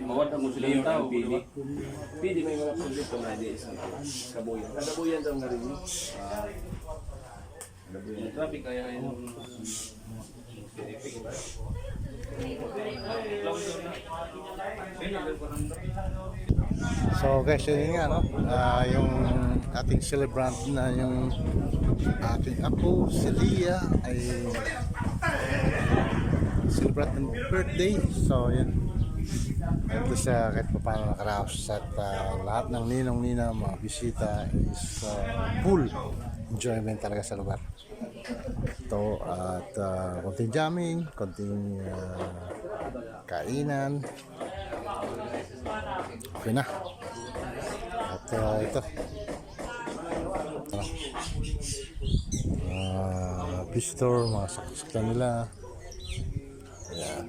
mawad ang sila ng tao. PD may mga project ko na di sa Kabuyan. Kabuyan daw nga rin. Kabuyan. Traffic kaya yung So guys, yun nga, no? Yung ating celebrant na yung aking apo, si Lia, ay celebrate ng birthday. So yun, at least kahit pa paano nakaraos at lahat ng ninong-nina, mga bisita is full enjoyment talaga sa lugar. Ito at konting jamming, konting kainan. Okay na. At ito visitor, mga saksak nila. Ayan.